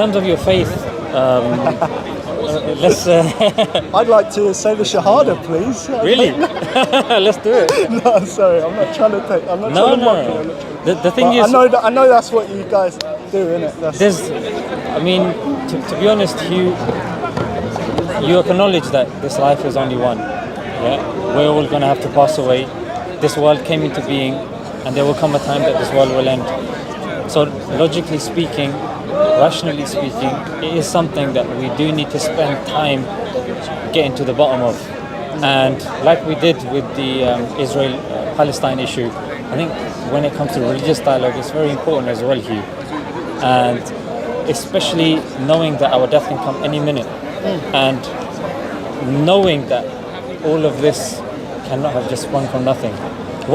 In terms of your faith, let's. I'd like to say the Shahada, please. Really? Let's do it. No, sorry, I'm not trying to take. I'm not trying to mock you. The thing is, I know that's what you guys do, innit? I mean, to be honest, you acknowledge that this life is only one. Yeah, we're all gonna have to pass away. This world came into being, and there will come a time that this world will end. So, logically speaking, rationally speaking, it is something that we do need to spend time getting to the bottom of. And like we did with the Israel-Palestine issue, I think when it comes to religious dialogue, it's very important as well, Hugh. And especially knowing that our death can come any minute. And knowing that all of this cannot have just sprung from nothing. You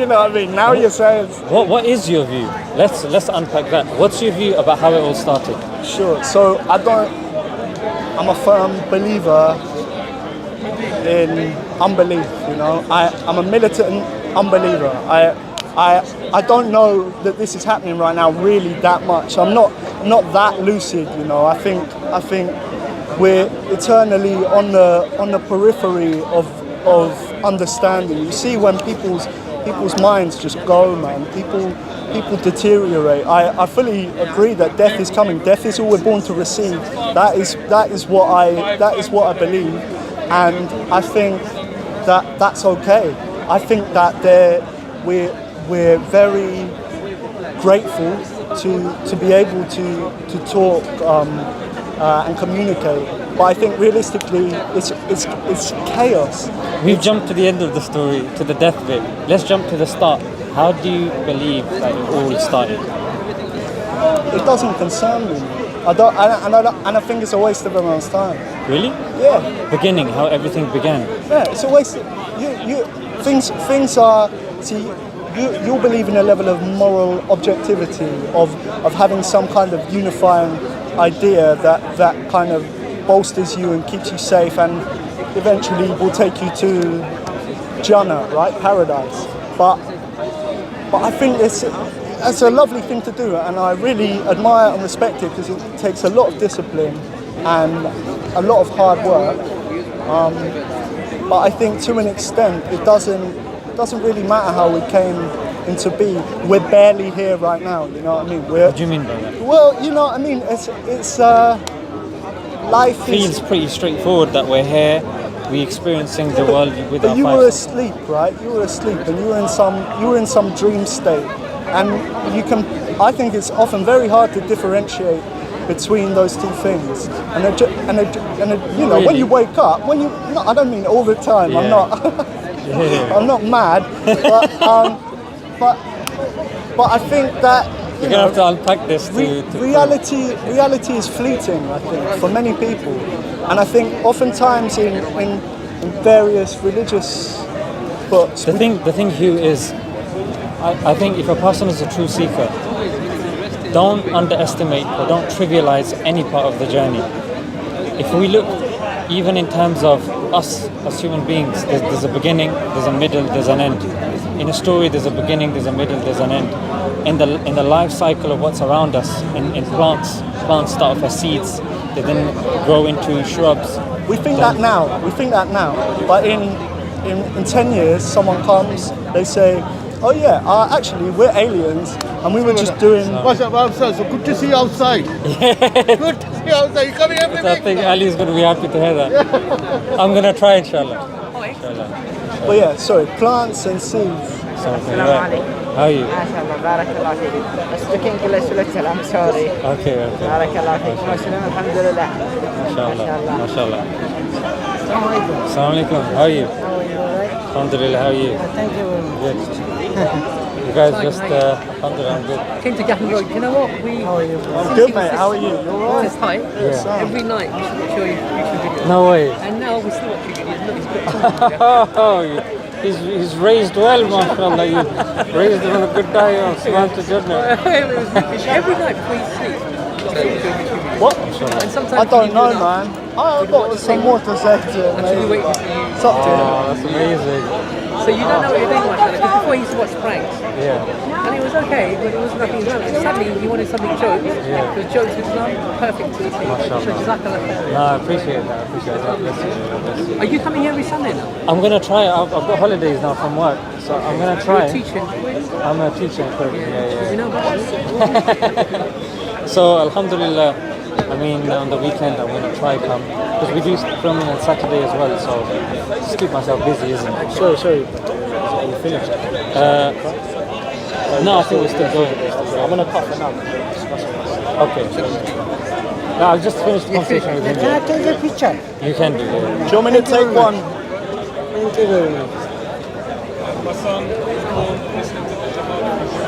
know what I mean? Now you're saying... What is your view? Let's unpack that. What's your view about how it all started? Sure. So I'm a firm believer in unbelief, you know. I'm a militant unbeliever. I don't know that this is happening right now really that much. I'm not that lucid, you know. I think we're eternally on the periphery of understanding. You see when people's minds just go, man. People deteriorate. I fully agree that death is coming. Death is all we're born to receive. That is what I believe, and I think that's okay. I think that we're very grateful to be able to talk and communicate. But I think realistically, it's chaos. We've jumped to the end of the story, to the death bit. Let's jump to the start. How do you believe that it all started? It doesn't concern me. I don't think it's a waste of everyone's time. Really? Yeah. Beginning, how everything began. Yeah, it's a waste. Things are. See, you believe in a level of moral objectivity of having some kind of unifying idea that kind of bolsters you and keeps you safe and eventually will take you to Jannah, right? Paradise. But I think it's a lovely thing to do, and I really admire and respect it because it takes a lot of discipline and a lot of hard work. But I think to an extent it doesn't really matter how we came into being. We're barely here right now, you know what I mean? What do you mean by that? Well, you know what I mean, it's life feels pretty straightforward that we're here, we're experiencing the world with our But you were asleep, right? You were asleep and you were in some dream state. And I think it's often very hard to differentiate between those two things. And you know, really? when you wake up, I don't mean all the time. Yeah. I'm not I'm not mad, but I think that you're gonna have to unpack this. Reality is fleeting, I think, for many people, and I think oftentimes in various religious books. The thing, Hugh, is I think if a person is a true seeker, don't underestimate or don't trivialize any part of the journey. If we look, even in terms of us as human beings, there's a beginning, there's a middle, there's an end. In a story, there's a beginning, there's a middle, there's an end. In the life cycle of what's around us, in plants start off as seeds, they then grow into shrubs. We think that now, but in 10 years, someone comes, they say, oh yeah, actually we're aliens, and we were just doing... What's up, outside? So good to see you outside. Yeah. Good to see you outside. You coming every week? I think Ali's going to be happy to hear that. I'm going to try, inshallah. But yeah, sorry, plants and seeds. Salam Ali. How are you? MashaAllah, barakallah feek. I speak English a little, I'm sorry. Okay. Barakallah feek. Muslim, alhamdulillah. MashaAllah. Assalamu alaikum. How are you? How are you, alright? Alhamdulillah, how are you? Thank you very much. Good. You guys just, alhamdulillah, I'm good. Came to Gaffin Road. You know what? How are you? I'm good, mate. How are you? You're all right? It's tight. Yeah. Every night we should show you YouTube videos. No way. And now we still watch your videos. Look, Oh, he's raised well, mashallah. You raised him on a good diet, Swan to Jannah. every night before you sleep. What? And sometimes I don't know, man. I've got some more to say to it, Actually, maybe. wait for you. It's up to you. Oh, that's amazing. So you don't know what you're doing much, because before he used to watch pranks, Yeah. and it was okay, but it was nothing Islam. And suddenly he wanted something jokes, because jokes with Islam, perfect to see. So Jazakallah khair. No, I appreciate that. Bless you. Are you coming here every Sunday now? I'm gonna try. I've got holidays now from work, so I'm gonna try. You're teaching. I'm a teacher in Turkey. You know about us? So Alhamdulillah, I mean on the weekend I'm gonna try come because we do filming on Saturday as well. So just keep myself busy, isn't it? Sorry. Are you finished? No, I think we're still going. I'm gonna cut for now. Okay. No, I've just finished the conversation with him. Can I take a picture? You can do it. Do you want me to take one? Thank you very much.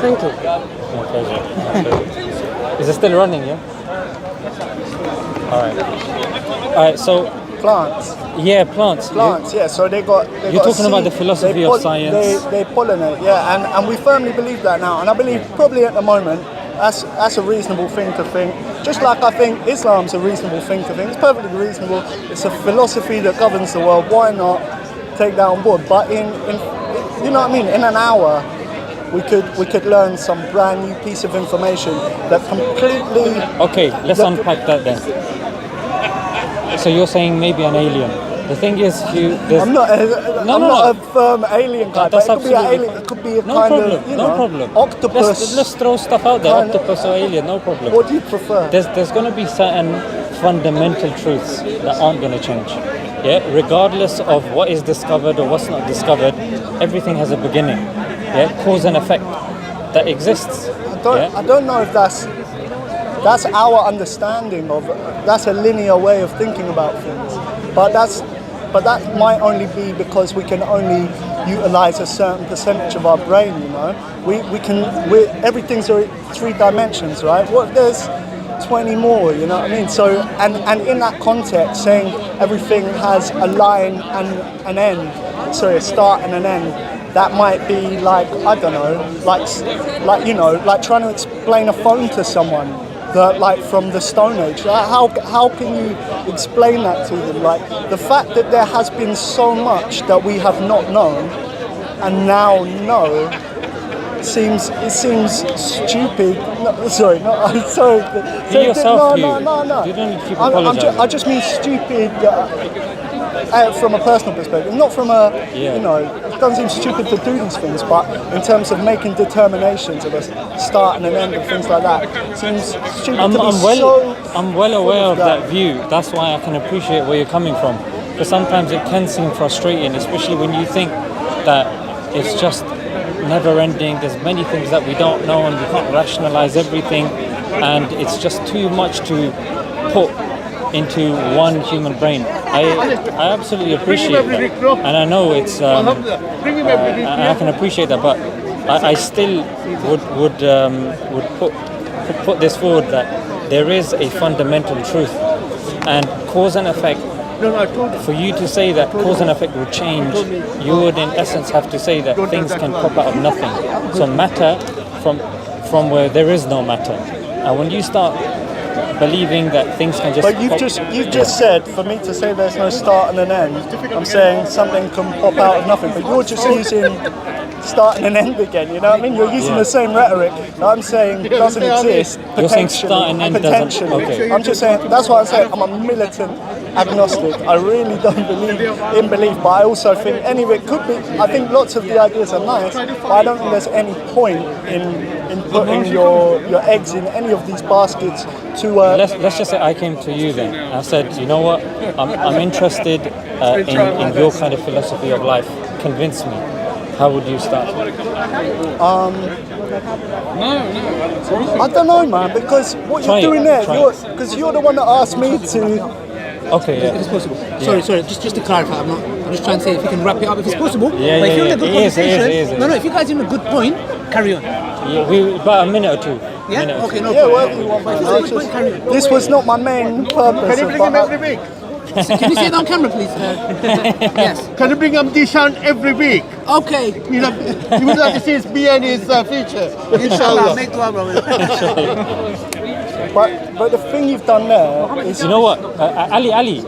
Thank you. My pleasure. My pleasure. Is it still running? Yeah. All right. So Plants. yeah, plants. Plants, yeah. So they got. You're talking about the philosophy of science. They pollinate, yeah, and we firmly believe that now. And I believe probably at the moment that's a reasonable thing to think. Just like I think Islam's a reasonable thing to think. It's perfectly reasonable. It's a philosophy that governs the world. Why not take that on board? But in you know what I mean? In an hour, we could learn some brand new piece of information that completely. Okay, let's unpack that then. So you're saying maybe an alien. The thing is, I'm not a firm alien guy, but it could be an alien. It could be a kind of, you know, no problem. octopus. Let's throw stuff out there. Kind of- Octopus or alien, no problem. What do you prefer? There's going to be certain fundamental truths that aren't going to change. Yeah, regardless of what is discovered or what's not discovered, everything has a beginning. Yeah, cause and effect that exists. I don't know if that's our understanding of. That's a linear way of thinking about things, but that might only be because we can only utilize a certain percentage of our brain. You know, everything's 3 dimensions, right? What if there's 20 more? You know what I mean? So and in that context, saying everything has a line and an end, sorry, a start and an end. That might be like, I don't know, like you know, like trying to explain a phone to someone that, like, from the Stone Age. How can you explain that to them? Like the fact that there has been so much that we have not known and now know seems stupid. No, sorry, no, I'm sorry. Be yourself, no. You don't need to keep apologizing. I just mean stupid. From a personal perspective, not from a, you know, it doesn't seem stupid to do these things, but in terms of making determinations of a start and an end and things like that, it seems stupid I'm well aware of that view. That's why I can appreciate where you're coming from. Because sometimes it can seem frustrating, especially when you think that it's just never ending. There's many things that we don't know and we can't rationalize everything, and it's just too much to put into one human brain. I absolutely appreciate that, and I know it's I can appreciate that, but I still would put this forward that there is a fundamental truth, and cause and effect. For you to say that cause and effect will change, you would in essence have to say that things can pop out of nothing. So matter from where there is no matter, and when you start believing that things can just. But you've just said, for me to say there's no start and an end, I'm saying something can pop out of nothing. But you're just using start and an end again. You know what I mean? You're using the same rhetoric that I'm saying doesn't exist. You're saying start and end doesn't. Okay. I'm just saying. That's what I'm saying. I'm a militant agnostic. I really don't believe in belief, but I also think anyway it could be. I think lots of the ideas are nice, but I don't think there's any point in putting your eggs in any of these baskets to. Let's just say I came to you then. I said, you know what? I'm interested in your kind of philosophy of life. Convince me. How would you start? I don't know, man, because what you're doing there, because you're the one that asked me to. Okay, yeah. If it's possible. Sorry, just to clarify, I'm just trying to say if you can wrap it up if it's possible. Yeah, but if you're in a good conversation, it is. No, if you guys are in a good point, carry on. Yeah, about a minute or two. Yeah? Okay, no Yeah, problem. well, this was not my main purpose. Can you bring him every week? Can you say it on camera, please? Yes. Can you bring him Zeeshan every week? Okay. You would like to see his beer and his feature. Inshallah. Inshallah. Make dua, brother. But the thing you've done there is... You know what? Ali,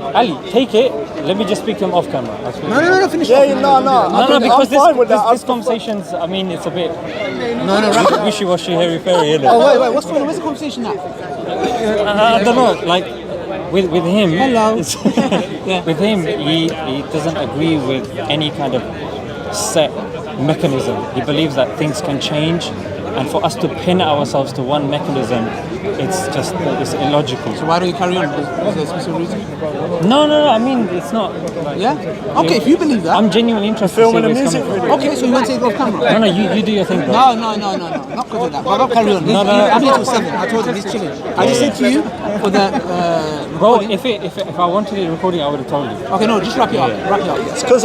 take it. Let me just speak to him off camera. I'll speak to him. No, finish Yeah, off. No, because I'm fine with that. this conversation's, I mean, it's a bit No. wishy-washy, hairy-fairy, isn't it? Oh, wait, what's going on? Where's the conversation now? I don't know, like, with him... Hello. Yeah. With him, he doesn't agree with any kind of set mechanism. He believes that things can change, and for us to pin ourselves to one mechanism, it's illogical. So why don't you carry on? Is there a specific reason? No, I mean, it's not. Yeah? Okay, if you believe that. I'm genuinely interested Filming to a see where it's music coming video. Okay, so you want to take it off camera? No, you do your thing, bro. No. Not because of that. But I'll carry on. No. I'm here till 7. I told him he's chilling. I just said to you for the Bro, recording. if I wanted the recording, I would have told you. Okay, no, just wrap it up. Wrap it up. Because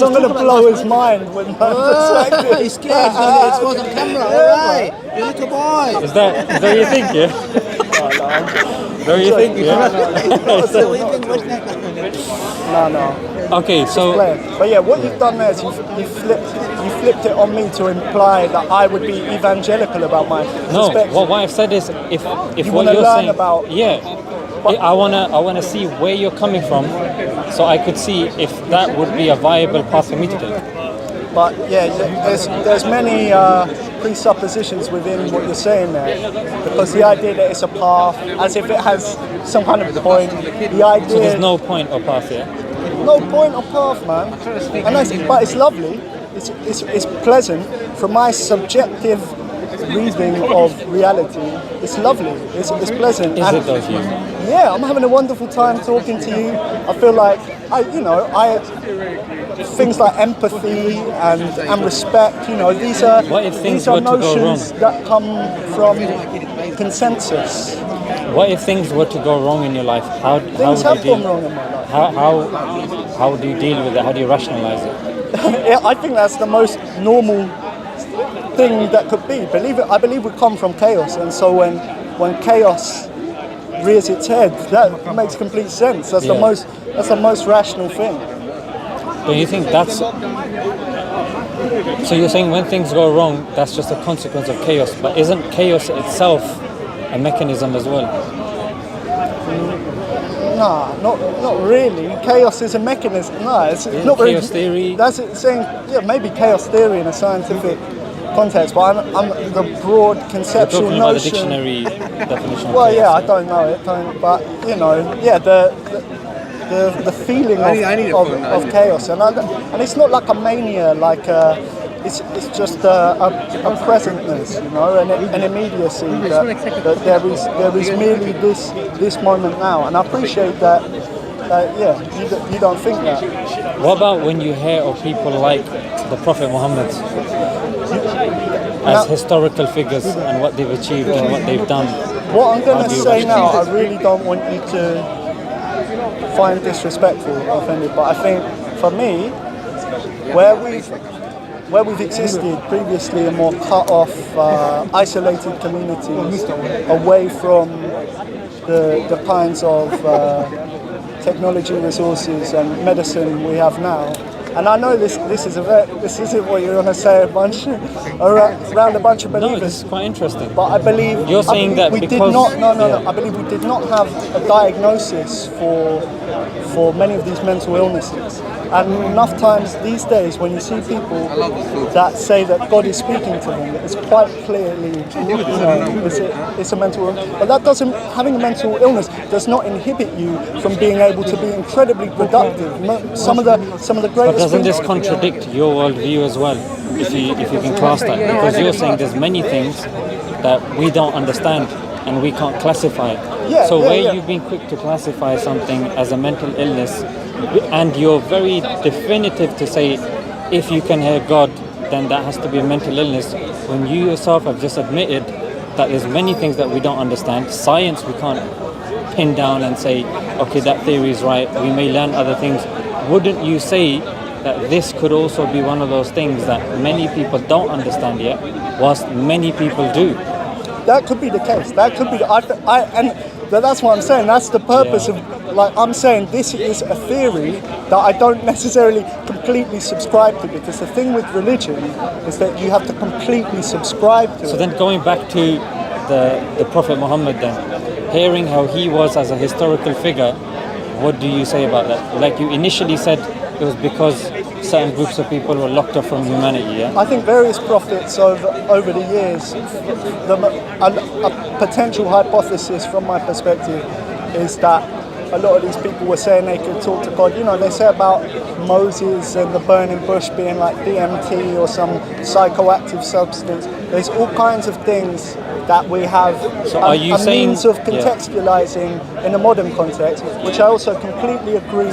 I'm going to blow his mind with my perspective. He's scared. It's was on camera. Alright. You're a little boy. Is that what you think, yeah? Is that what you think, yeah? No. Okay, so But yeah, what you've done there is you flipped it on me to imply that I would be evangelical about my no. perspective. What I've said is, if You what wanna you're learn saying, about- I wanna see where you're coming from, so I could see if that would be a viable path for me to take. But yeah, there's many presuppositions within what you're saying there, because the idea that it's a path, as if it has some kind of point. The idea. So there's no point or path here. No point or path, man. But it's lovely. It's pleasant. From my subjective reading of reality, it's lovely. It's pleasant. Is it though, you? Yeah, I'm having a wonderful time talking to you. I feel like things like empathy and respect. These are What if things these are were to go notions wrong? that come from consensus. What if things were to go wrong in your life? How Things would you have deal? gone wrong in my life. How do you deal with it? How do you rationalize it? Yeah, I think that's the most normal thing that could be. I believe we come from chaos, and so when chaos rears its head, that makes complete sense. That's the most rational thing. Don't you think that's... So you're saying when things go wrong, that's just a consequence of chaos, but isn't chaos itself a mechanism as well? Nah, not really. Chaos is a mechanism. No, it's not very. Chaos theory. That's it. Saying maybe chaos theory in a scientific context, but I'm the broad You're conceptual talking about the notion. dictionary definition of Well, chaos. yeah, I don't know it, but the feeling of chaos, and it's not like a mania, it's just a presentness, an immediacy that there is merely this moment now, and I appreciate that. You don't think that. What about when you hear of people like the Prophet Muhammad as historical figures and what they've achieved and what they've done? What I'm going How to do you say now, I rationalize really don't want you to find disrespectful or offended, but I think for me, where we've existed previously in more cut-off, isolated communities, away from the kinds of technology, resources, and medicine we have now. And I know this isn't what you're going to say around a bunch of No, believers. it's quite interesting. But I believe You're saying that we because... did not. No. Yeah. I believe we did not have a diagnosis for many of these mental illnesses. And enough times these days, when you see people that say that God is speaking to them, it's quite clearly, it's a mental illness. But that doesn't. Having a mental illness does not inhibit you from being able to be incredibly productive. Some of the But greatest. doesn't this contradict your worldview as well, if you can class that? Because you're saying there's many things that we don't understand and we can't classify. So you've been quick to classify something as a mental illness, and you're very definitive to say if you can hear God, then that has to be a mental illness, when you yourself have just admitted that there's many things that we don't understand. Science we can't pin down and say, okay, that theory is right, we may learn other things. Wouldn't you say that this could also be one of those things that many people don't understand yet, whilst many people do? That could be the case. That could be. That's what I'm saying. That's the purpose of. I'm saying this is a theory that I don't necessarily completely subscribe to, because the thing with religion is that you have to completely subscribe to it. So then going back to the Prophet Muhammad then, hearing how he was as a historical figure, what do you say about that? Like you initially said, it was because certain groups of people were locked off from humanity, yeah? I think various prophets over the years, a potential hypothesis from my perspective is that a lot of these people were saying they could talk to God. You know, they say about Moses and the burning bush being like DMT or some psychoactive substance. There's all kinds of things that we have So are you saying, means of contextualizing in a modern context, which I also completely agree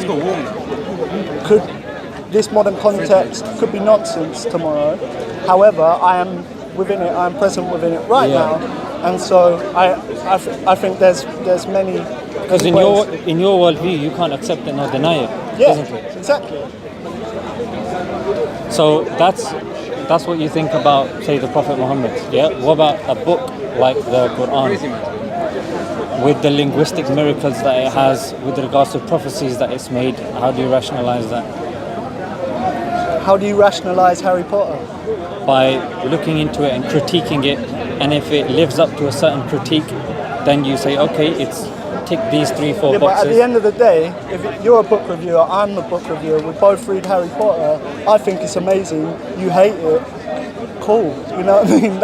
this modern context could be nonsense tomorrow. However, I am within it, I am present within it right now. And so I think there's many. Because in your worldview, you can't accept it nor deny it, isn't it? Exactly. So that's what you think about, say, the Prophet Muhammad. Yeah. What about a book like the Quran, with the linguistic miracles that it has, with regards to prophecies that it's made? How do you rationalize that? How do you rationalize Harry Potter? By looking into it and critiquing it, and if it lives up to a certain critique, then you say, okay, it's tick these 3-4 But boxes. at the end of the day, if you're a book reviewer, I'm the book reviewer, we both read Harry Potter, I think it's amazing, you hate it, cool, you know what I mean?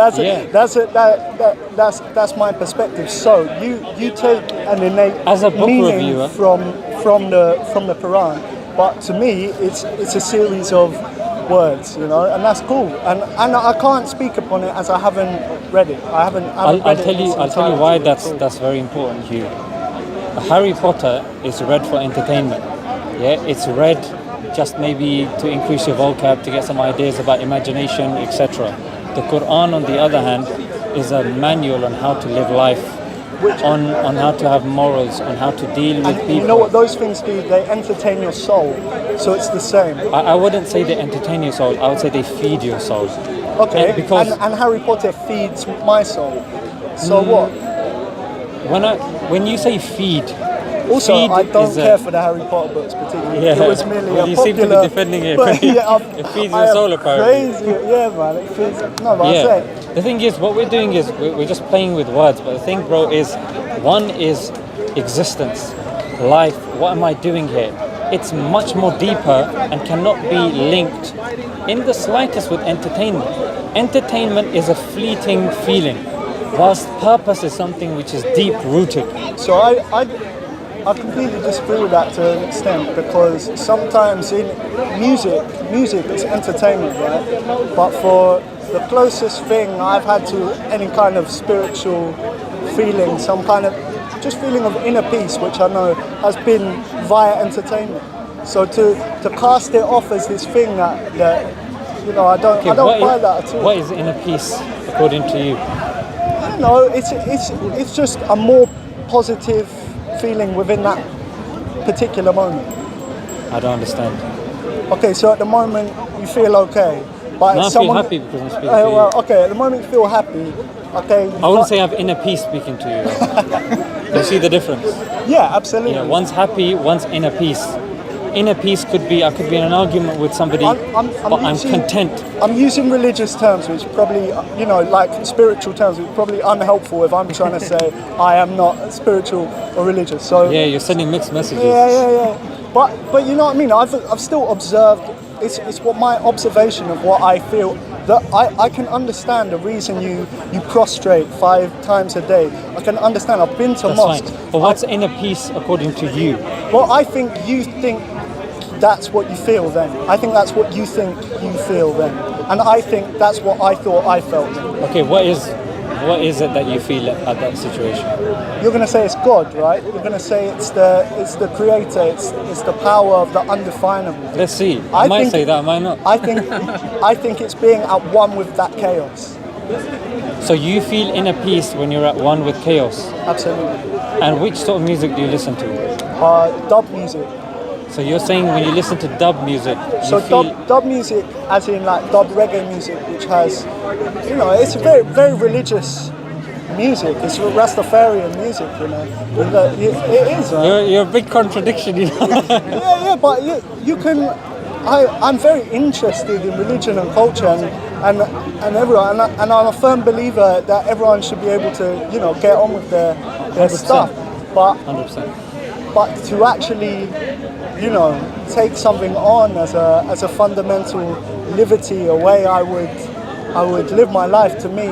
That's my perspective. So you take an innate As a book meaning reviewer, from the Quran, but to me it's a series of words, you know, and that's cool. And I can't speak upon it as I haven't read it. I haven't I'll read tell it. you why that's very important, Hugh. Harry Potter is read for entertainment. Yeah, it's read just maybe to increase your vocab, to get some ideas about imagination, etc. The Quran, on the other hand, is a manual on how to live life, on how to have morals, on how to deal with people. You know what those things do? They entertain your soul. So it's the same. I wouldn't say they entertain your soul. I would say they feed your soul. Okay. And and Harry Potter feeds my soul. So what? When you say feed, Also, feed I don't is care for the Harry Potter books particularly. Yeah. It was merely Well, a you popular... seem to be defending it. But, It feeds your soul, apparently. Crazy. Yeah, man. It feeds... No, but Yeah. I say... The thing is, what we're doing is we're just playing with words. But the thing, bro, is one is existence, life. What am I doing here? It's much more deeper and cannot be linked in the slightest with entertainment. Entertainment is a fleeting feeling, whilst purpose is something which is deep rooted. So I completely disagree with that to an extent, because sometimes in music is entertainment, right? But for the closest thing I've had to any kind of spiritual feeling, some kind of just feeling of inner peace, which I know has been via entertainment. So to cast it off as this thing that you know, I don't buy that at all. What is inner peace according to you? You know, it's just a more positive feeling within that particular moment. I don't understand. Okay, so at the moment you feel okay, but No, I someone, feel happy because I'm speaking to you. well, okay, at the moment you feel happy. Okay, I wouldn't say I have inner peace speaking to you. You see the difference? yeah, absolutely. Yeah, one's happy, one's inner peace. Inner peace could be, I could be in an argument with somebody, but I'm content. I'm using religious terms, which probably, you know, like spiritual terms, which is probably unhelpful if I'm trying to say I am not spiritual or religious. So Yeah, you're sending mixed messages. yeah. But you know what I mean? I've still observed. It's what my observation of what I feel. That I can understand the reason you prostrate 5 times a day. I can understand. I've been to That's mosques. fine. But what's inner peace according to you? Well, I think you think that's what you feel then. I think that's what you think you feel then. And I think that's what I thought I felt then. Okay, what is it that you feel at that situation? You're going to say it's God, right? You're going to say it's the creator, it's the power of the undefinable. Let's see. I might say that, I might not. I think it's being at one with that chaos. So you feel inner peace when you're at one with chaos. Absolutely. And which sort of music do you listen to? Dub music. So you're saying when you listen to dub music, you So feel... dub music, as in like dub reggae music, which has, you know, it's a very, very religious music. It's Rastafarian music, you know. It is, right? You're a big contradiction, you know. Yeah, but you can... I'm very interested in religion and culture, and and everyone, and I'm a firm believer that everyone should be able to, you know, get on with their 100%. stuff. But 100%. but to actually, you know, take something on as a fundamental liberty, a way I would live my life, to me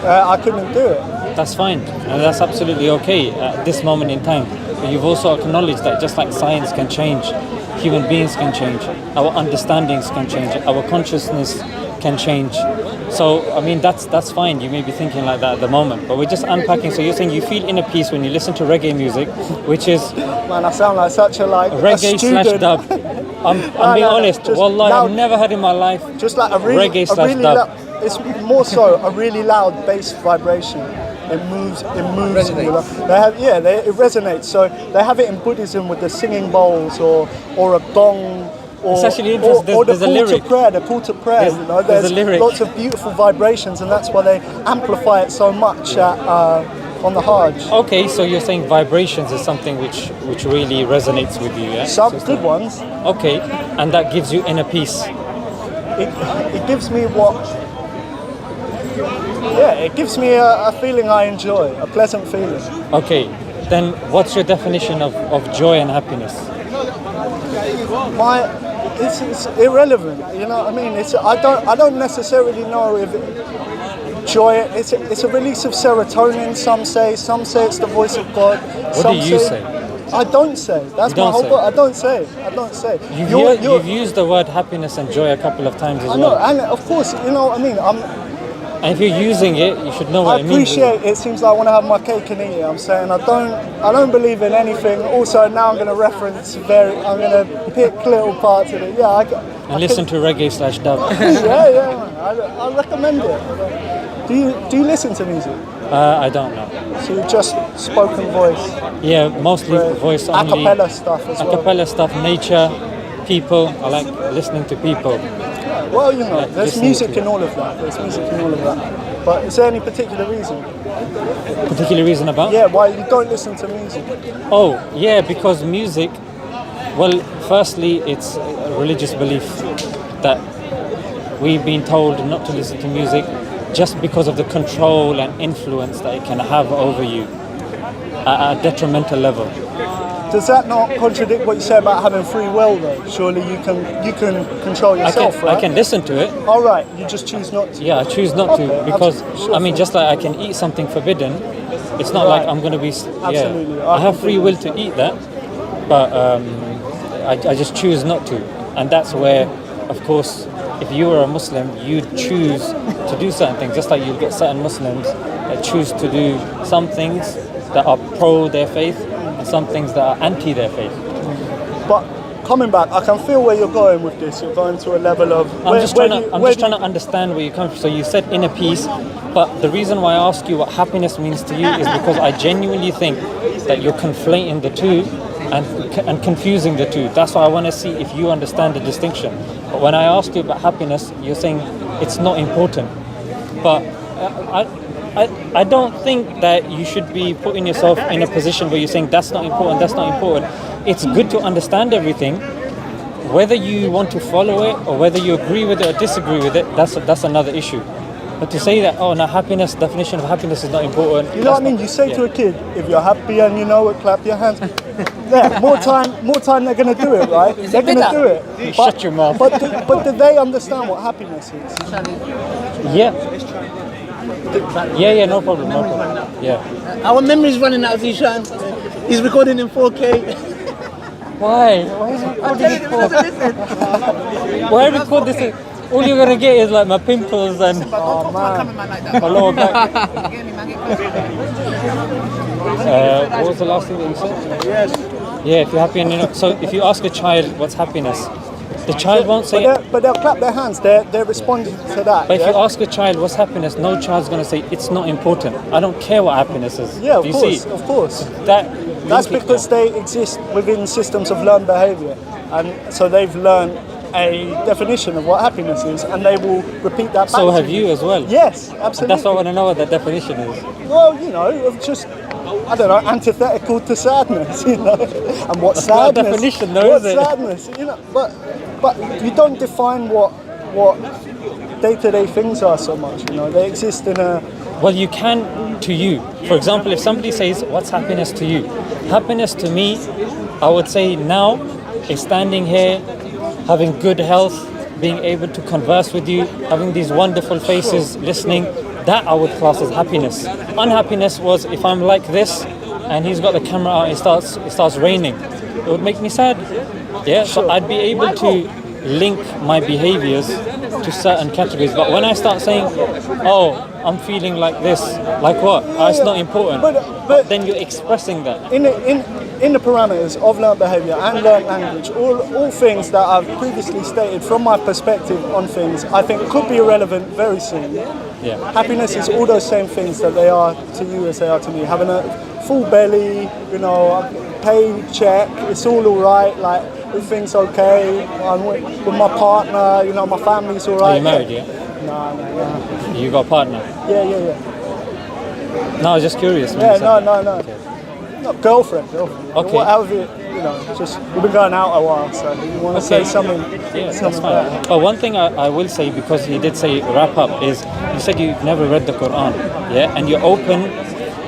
I couldn't do it. That's fine, and that's absolutely okay at this moment in time. But you've also acknowledged that just like science can change, human beings can change, our understandings can change, our consciousness can change. So, I mean, that's fine. You may be thinking like that at the moment, but we're just unpacking. So you're saying you feel inner peace when you listen to reggae music, which is Man, I sound like such a reggae student. slash dub. I'm being honest. just Wallah, loud- I've never heard in my life Just like a really, reggae a slash really dub. it's more so a really loud bass vibration. It moves. Resonates. It resonates. So they have it in Buddhism with the singing bowls or a gong. Or, It's actually interesting. or the There's a call lyric. to prayer. The call to prayer. There's- You know, there's a lyric. lots of beautiful vibrations, and that's why they amplify it so much on the Hajj. Okay, so you're saying vibrations is something which really resonates with you, yeah? Some So it's good ones. okay, and that gives you inner peace. It gives me what. Yeah, it gives me a feeling I enjoy, a pleasant feeling. Okay, then what's your definition of joy and happiness? It's irrelevant. You know what I mean? I don't necessarily know if joy. It's a release of serotonin. Some say it's the voice of God. What do you say? I don't say. That's You don't my whole say? point. I don't say. I don't say. You've used the word happiness and joy a couple of times as I know, well. and of course, you know what I mean. And if you're using it, you should know I what it means. appreciate. It seems like I want to have my cake and eat it. I'm saying I don't believe in anything. Also, now I'm going to reference I'm going to pick little parts of it. Yeah, And listen to reggae slash dub. yeah, man. I recommend it. Do you listen to music? I don't know. So you just spoken voice, Yeah, mostly voice a only. cappella stuff as A well. cappella stuff, nature, people. I like listening to people. Well, you know, Yeah, there's listening music to- in all of that. There's music in all of that. But is there any particular reason? Particular reason about? Yeah, why you don't listen to music? Oh, yeah, because music, well, firstly, it's a religious belief that we've been told not to listen to music just because of the control and influence that it can have over you at a detrimental level. Does that not contradict what you say about having free will, though? Surely you can control yourself, right? I can listen to it. All right, you just choose not to. Yeah, I choose not Okay, to because, absolutely, sure. I mean, just like I can eat something forbidden, it's not like Right. I'm going to be... Absolutely, Yeah, I have free will to eat that, but I just choose not to. And that's where, of course, if you were a Muslim, you'd choose to do certain things, just like you'll get certain Muslims that choose to do some things that are pro their faith and some things that are anti their faith. But coming back, I can feel where you're going with this. You're going to a level of. I'm just trying to understand where you come from. So you said inner peace, but the reason why I ask you what happiness means to you is because I genuinely think that you're conflating the two and confusing the two. That's why I want to see if you understand the distinction. But when I ask you about happiness, you're saying it's not important. But I don't think that you should be putting yourself in a position where you're saying that's not important, that's not important. It's good to understand everything. Whether you want to follow it or whether you agree with it or disagree with it, that's another issue. But to say that, oh, now happiness, definition of happiness is not important. You know what I mean? You say to a kid, if you're happy and you know it, clap your hands. Yeah, more time they're going to do it, right? They're going to do it. Shut your mouth. But do they understand what happiness is? Yeah. Yeah, no problem. Yeah. Our memory's running out, Zeeshan. He's recording in 4K. Why? Why record this? All you're gonna get is like my pimples and my lower back. What was the last thing that you said? Yes. Yeah, if you're happy and you know. So if you ask a child what's happiness, the child won't say. But they'll clap their hands. They're responding to that. But if yeah? you ask a child what's happiness, no child's gonna say it's not important. I don't care what happiness is. Yeah, Do you course, see? of course. That's because they exist within systems of learned behaviour, and so they've learned a definition of what happiness is, and they will repeat that back So to have you as well. Yes, And absolutely. that's why I want to know what that definition is. Well, you know, of just, I don't know, antithetical to sadness, you know. And what's That's not a sadness? definition though, what's is it? sadness? You know, but you don't define what what day-to-day things are so much. You know, they exist in a. Well, you can to you. For example, if somebody says, what's happiness to you? Happiness to me, I would say now, is standing here, having good health, being able to converse with you, having these wonderful faces, listening. That I would class as happiness. Unhappiness was if I'm like this, and he's got the camera out, and it starts raining. It would make me sad. Yeah, so I'd be able to link my behaviors to certain categories. But when I start saying, oh, I'm feeling like this, like what? Oh, it's not important. But then you're expressing that. In the parameters of learned behaviour and learned language, all things that I've previously stated from my perspective on things, I think could be irrelevant very soon. Yeah. Happiness is all those same things that they are to you as they are to me. Having a full belly, you know, paycheck, it's all right, like everything's okay. I'm with my partner, you know, my family's all right. Are you married, yeah? No. You got a partner? Yeah. No, I was just curious. Yeah, no. Okay. No, girlfriend. Okay. Whatever, you know, just we've been going out a while, so you want to say something. Yeah, that's something fine. better. But one thing I will say, because he did say wrap up, is you said you've never read the Quran, yeah, and you're open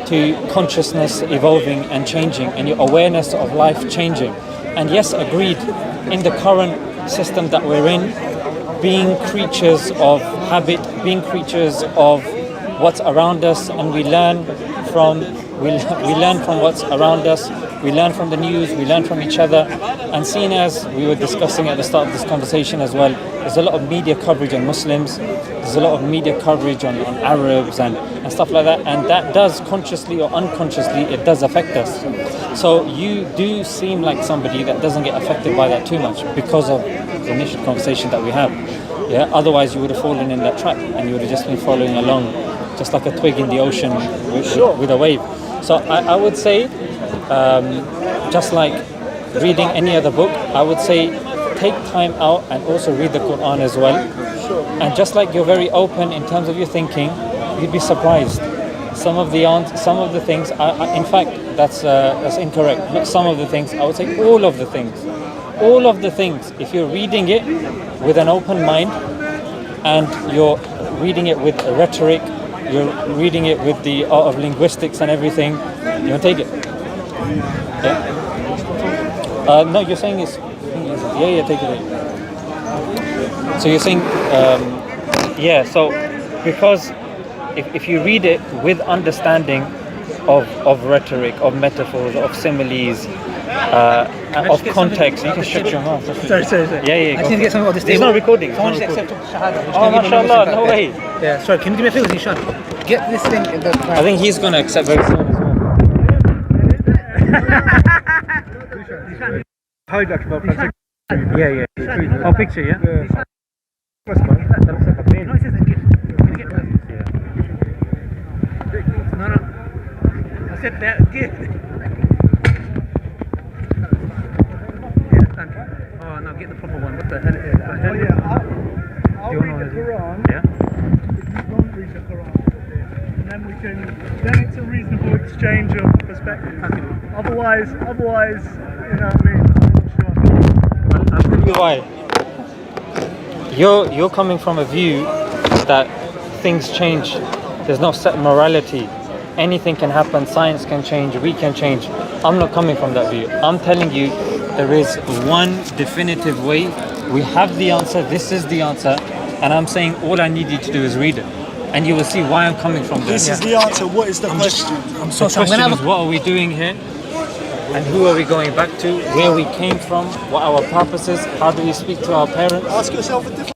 to consciousness evolving and changing, and your awareness of life changing. And yes, agreed, in the current system that we're in, being creatures of habit, being creatures of what's around us, and we learn from what's around us, we learn from the news, we learn from each other. And seeing as we were discussing at the start of this conversation as well, there's a lot of media coverage on Muslims, there's a lot of media coverage on Arabs and stuff like that, and that does, consciously or unconsciously, it does affect us. So you do seem like somebody that doesn't get affected by that too much because of the initial conversation that we have. Yeah, otherwise you would have fallen in that trap and you would have just been following along just like a twig in the ocean with a wave. So I would say, just like reading any other book, I would say take time out and also read the Quran as well. And just like you're very open in terms of your thinking, you'd be surprised. Some of the things, in fact, that's incorrect. Not some of the things, I would say all of the things. All of the things, if you're reading it with an open mind and you're reading it with rhetoric, you're reading it with the art of linguistics and everything, you'll take it. Yeah? No, you're saying it's... Yeah, take it. So you're saying... so because if you read it with understanding of rhetoric, of metaphors, of similes, of context, you can shut your mouth. Sorry. Yeah. I just need to get something on this table. It's not recording. Someone just accepted Shahada. Oh, mashallah, no way. Yeah, sorry, can you do me a favour, Zeeshan? Get this thing in the... I think he's going to accept very soon as well. Yeah. Oh, picture, yeah? No, it says a gift. Can you get one? Yeah. No. I said that gift. Oh, no, get the proper one. What the hell is that? I'll read the Quran. Yeah? If you don't read the Quran, and then it's a reasonable exchange of perspectives. Otherwise, you know what I mean? I'll tell you why. You're coming from a view that things change. There's no set morality. Anything can happen. Science can change. We can change. I'm not coming from that view. I'm telling you, there is one definitive way. We have the answer. This is the answer. And I'm saying all I need you to do is read it. And you will see why I'm coming from there. This is the answer. What is the question? The question is, what are we doing here? And who are we going back to? Where we came from? What our purpose is? How do we speak to our parents? Ask yourself a different